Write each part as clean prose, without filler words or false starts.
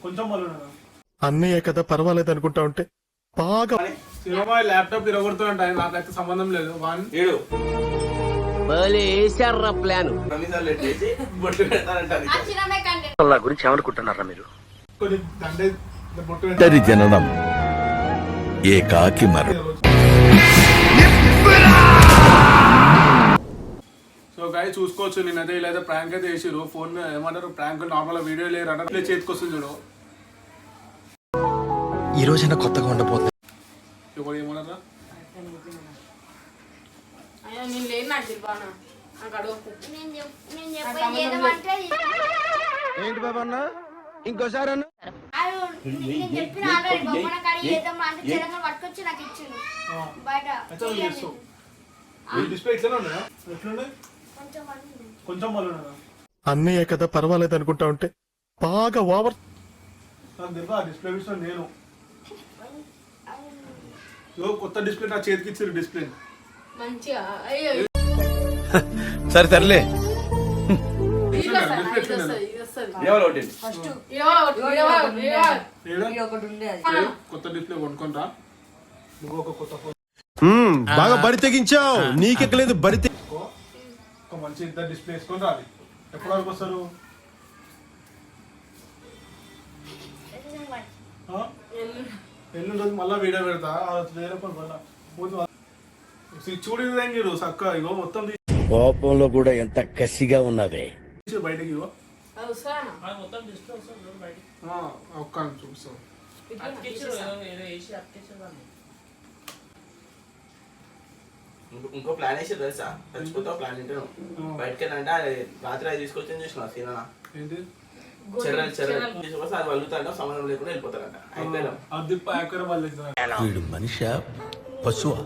కొంచెం మళ్ళీ అన్నయ్య కదా పర్వాలేదు అనుకుంటా ఉంటే బాగా సినిమా ల్యాప్టాప్ ఇరగొడుతూ ఉంటాయి, నాకైతే సంబంధం లేదు. వన్ ఏడు ప్లాన్ గురించి ఏమనుకుంటున్నారా మీరు? కొన్ని దండే బొట్టు ఇద్దరి జననం ఏకాకి మరణం. సో గాయ చూసుకోవచ్చు, నేనైతే ఇలా ప్రాంక్ అయితే చేసిరు. ఫోన్ ఏమంటారు, ప్రాంక్ నార్మల్ వీడియో లేరు అంటే చేతికి వస్తుంది చూడు. ఈ రోజైనా కొత్తగా ఉండబోతుంది. ఎవరు ఏమన్నారా ఏంటి బాబా అన్న ఇంకోసారి అన్న డిస్ప్లే ఇట్లా ఉన్నాయా? ఎట్లుండే కొంచెం మళ్ళీ అన్నయ్య కదా పర్వాలేదు అనుకుంటా ఉంటే బాగా ఓవర్. నాకు తెలుసా డిస్ప్లే విషయం నేను కొత్త డిస్ప్లే నా చేతికి ఇచ్చారు. డిస్ప్లే సరే సర్లే. కొత్త డిస్ప్లే కొనుక్కుంటా. నువ్వు ఒక కొత్త ఫోన్ బాగా బరి తెగించావు. నీకెక్కలేదు బరి ఒక మంచి ఇద్దరు డిస్ప్లే వేసుకొని రాలి. ఎప్పటి వరకు వస్తారు? ఎల్లుండి రోజు మళ్ళీ వీడియో పెడతా. వేరే పని మళ్ళా చూడు మీరు చక్క ఇగో మొత్తం కోపంలో కూడా ఎంత కసిగా ఉన్నదే. బయటకి ఇగో ఒక్క చూపిస్తాం. ఇంకో ప్లాన్ వేసి తెలుసా? చచ్చిపోతావు ప్లాన్ ఏంటో బయటకి వెళ్ళంటే రాత్రి అది తీసుకొచ్చి చూసిన సీనా ఏంటి చెర్రలు తీసుకొస్తే అది వల్లుతాంట, సంబంధం లేకుండా వెళ్ళిపోతారంట. అయిపోయాం. అది ప్యాకర్ వాళ్ళు వీడు మనిషి పశువా?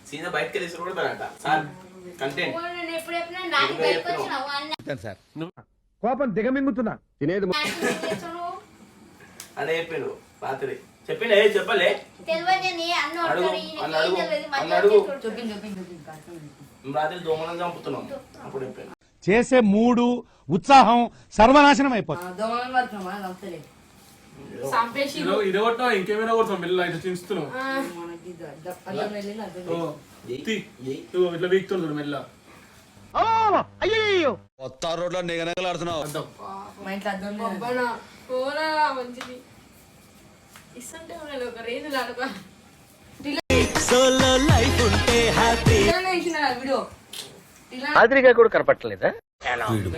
సీనా బయటకి తీసుకుంటారంట. సార్ కంటెంట్ సార్ కోపం దిగమింగుతున్నా తినేది అనే చెప్పాడు రాత్రి. చెప్పిండే చెప్పలే రాత్రి దోమలను చంపుతున్నాం అప్పుడు చెప్పాను. చేసే మూడు ఉత్సాహం సర్వనాశనం అయిపోతుంది. ఇరవటో ఇంకేమైనా కొడతాం మెల్ల ఇట్లా చించుతున్నాం. ఇట్లా వీక్తుంది మెల్ల. కొత్త రోడ్లో నిగనగలాడుతున్నావు. మాదిరిగా కూడా కనపట్టలేదా? వీడు